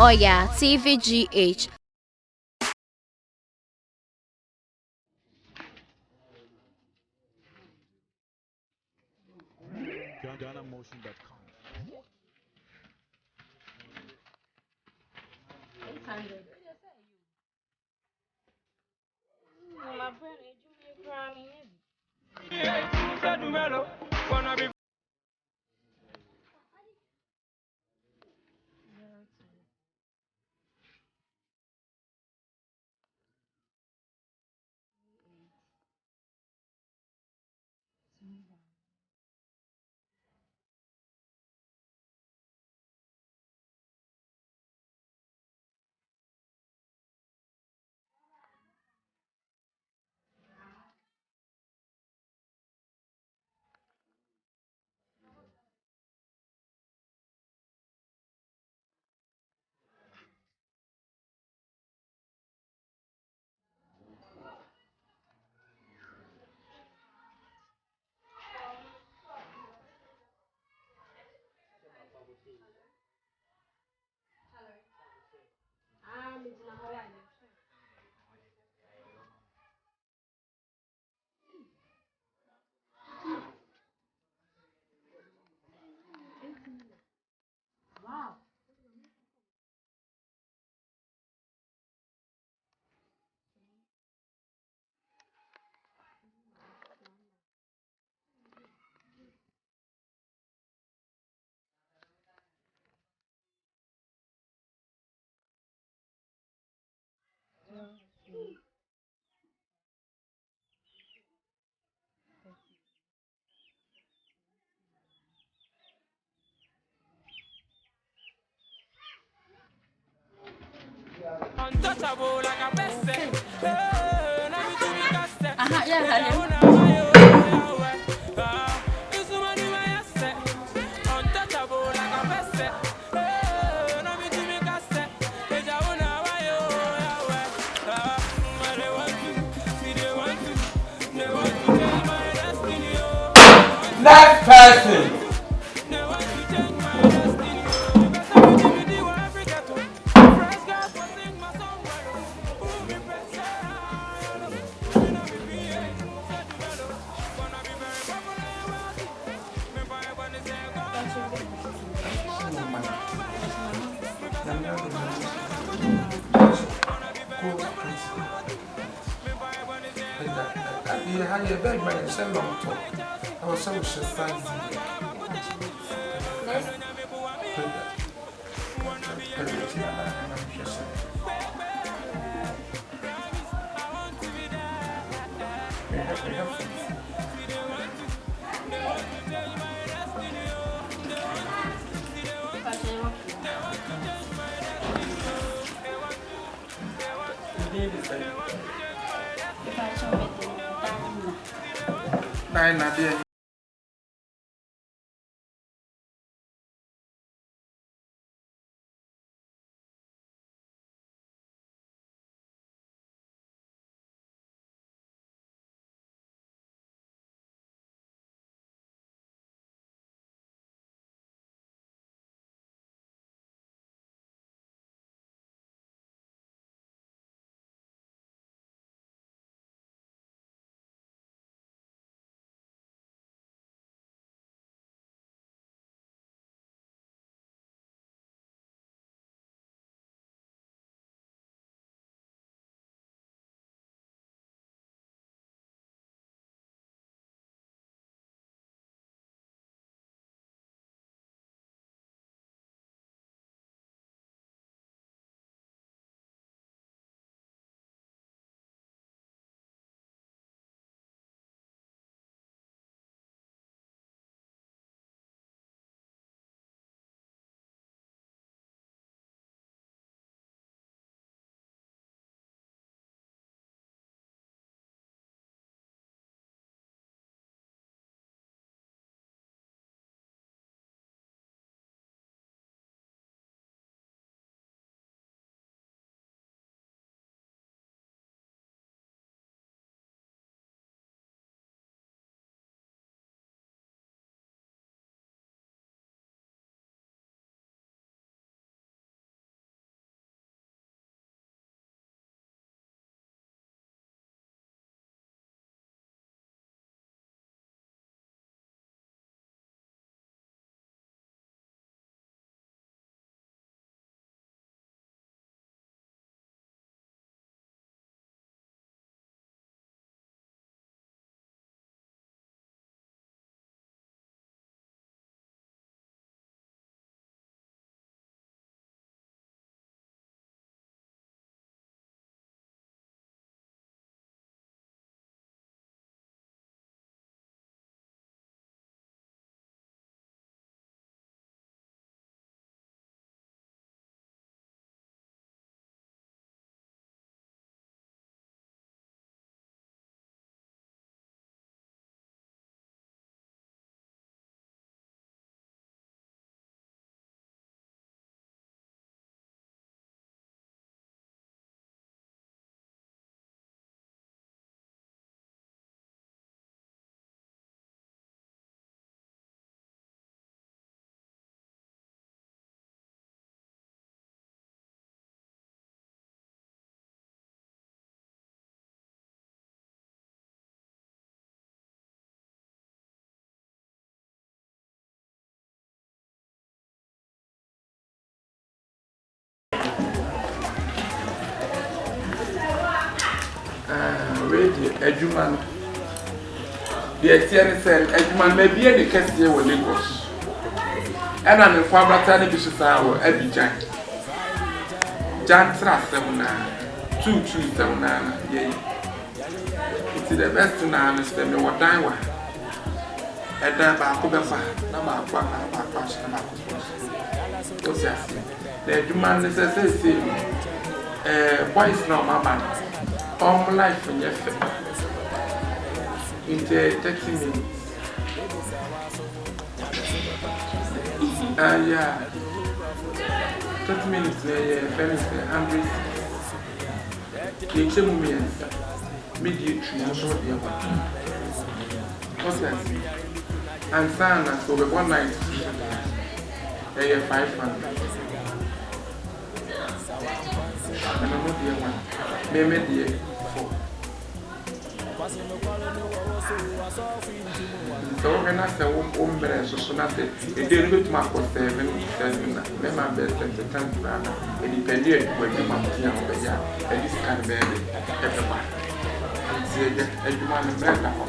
Oya TVGH. Untouchable like a pest. Now me to me cast. Aha, yeah, Halim. Untouchable like a pest. Now me to me cast. Deja vu now, they want to, see they want to, they want to change my destiny. Next person. They want to change my destiny. Because I'm giving the one Africa to. Fresh girls will sing my song. Who be pressure? Me no be VA. Wanna be very popular and wealthy. Me buy a bunny say go. You had your bed by yourself long talk. I was so fancy. Nine, adwuma no deɛ tie ne sɛ adwuma no mabie ne kɛseɛ wɔ Lagos ɛna ne kɔ abrata ne bi so saa wɔ Abidjan jantra asɛm na tutu asɛm na yɛyi nti the best na ne sɛ me wɔ dan wa ɛdan baako bɛfa na baako aka na baako ahyɛ na baako so o si ase na adwuma ne sɛ sɛ boys na ɔma ba no life nyɛ fɛ nti 30 minutes yeah 30 minutes na yɛ fɛ ne sɛ 100 yɛnkyɛ mu mmiɛnsa medi atwi mo so deɛ hɔ o si ase ansa na so bɛbɔ night ɛyɛ 500 ɛna mo deɛ one meme deɛ 4 so when I say umbre so na say e dey no betuma akọ 7 na mema be 10 brana e depend e wa dwuma mtia ho be ya e dis kan be e be ba ntie adwuma no be da ho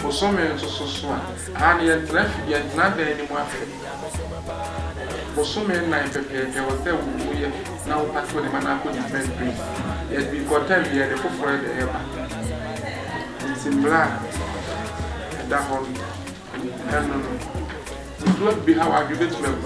o so me so a ne traffic ye na be ni mu afa o so me na pepe e wo say wo ye na wo pass ne mana ko nya friend yes we got time here the for the eba similar that one it would be how I give it to them.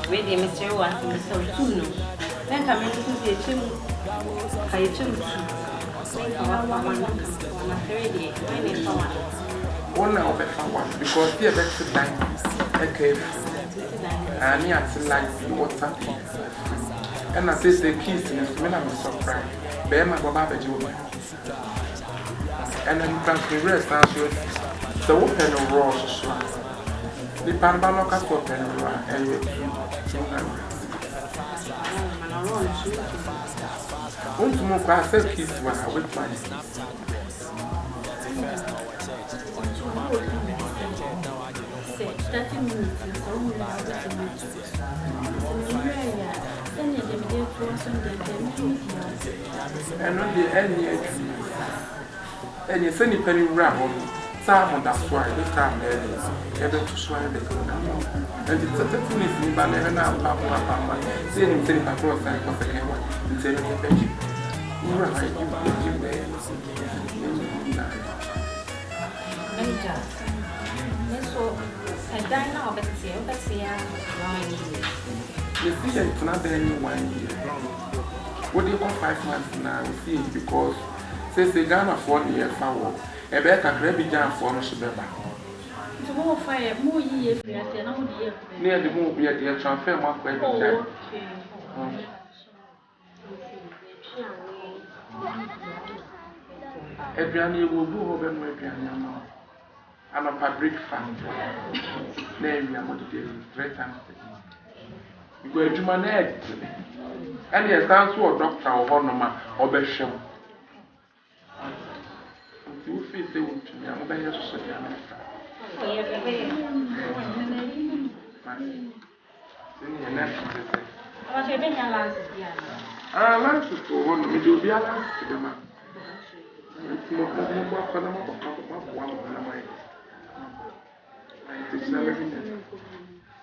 Ready, Mr. One, Mr. Tuno. Then come into the chim. I chim. One now better one because the better time okay. And me at like what's happening. And I say the keys in this minute I'm surprised. Bear my baba Joe. And then transfer rest answer. So open a raw so. The Panama can open a raw and you want to move past the keys when I wait my and on the any sunny penny rab some that's why this time able to swallow the and it's a 30 minutes in Banana Papa saying him across and was again and saying you so I die now, but see, you see, it's not there in 1 year. What do you call 5 months now? See, because since they can't afford the year forward, a better crabby jam for us to be back. To more fire, more years, Near the movie at the transfer mark where the Adriani will go over with Adriana. I'm a fabric fan. Name me, I'm going to do 3 times a day. You go to my neck. And yes, that's what doctor or Honoma or Besham. You feel they want to me, I'm going to say, I'm last to go on, we do be allowed to the man.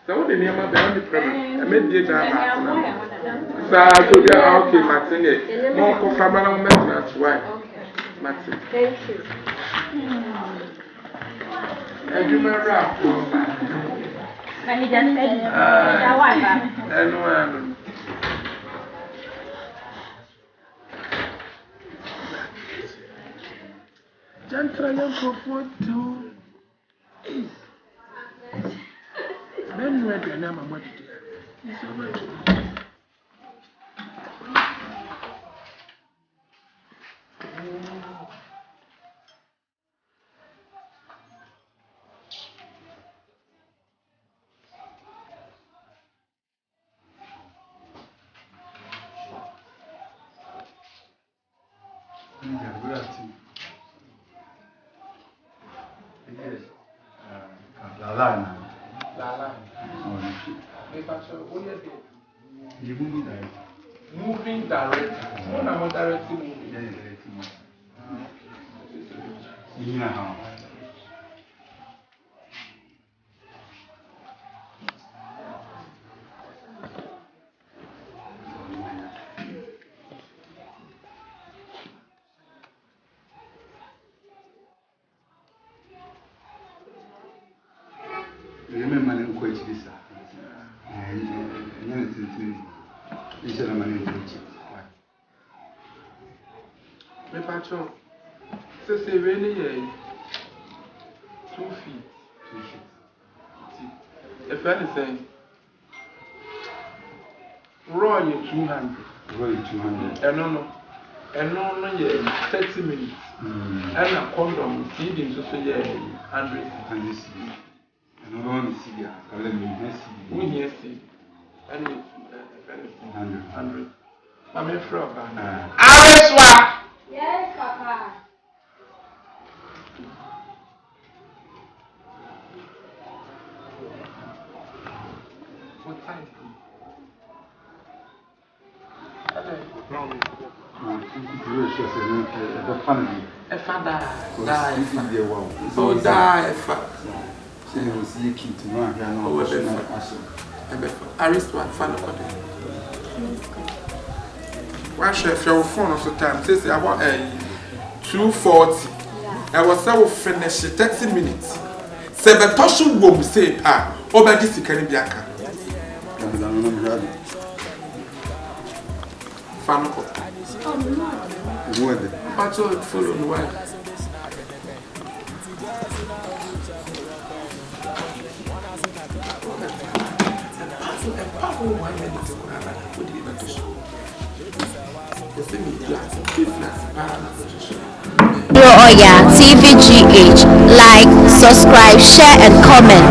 So the name of the problem, I made the job. So be okay, Martin. More for that's why. Martin. Thank you. And you remember and Jantra young for two. Then read your name and what it is. It's over to Good afternoon. Yes, Lalana. direct. When I'm directing movie. Remember, I'm going to this. Me patcho. C'est really 2 feet. If anything, raw you 200. No. And no, 30 minutes. And a condom feeding so 100. Another one is here. We hear see. And 100. I'm a frog. Yes, Papa. What time? Wash your phone of the time. Say about 2:40. I was so finished 30 minutes. 7 toshu go say over this can be aka. Fanoko. But all follow the way. Oya TVGH. Like, subscribe, share, and comment.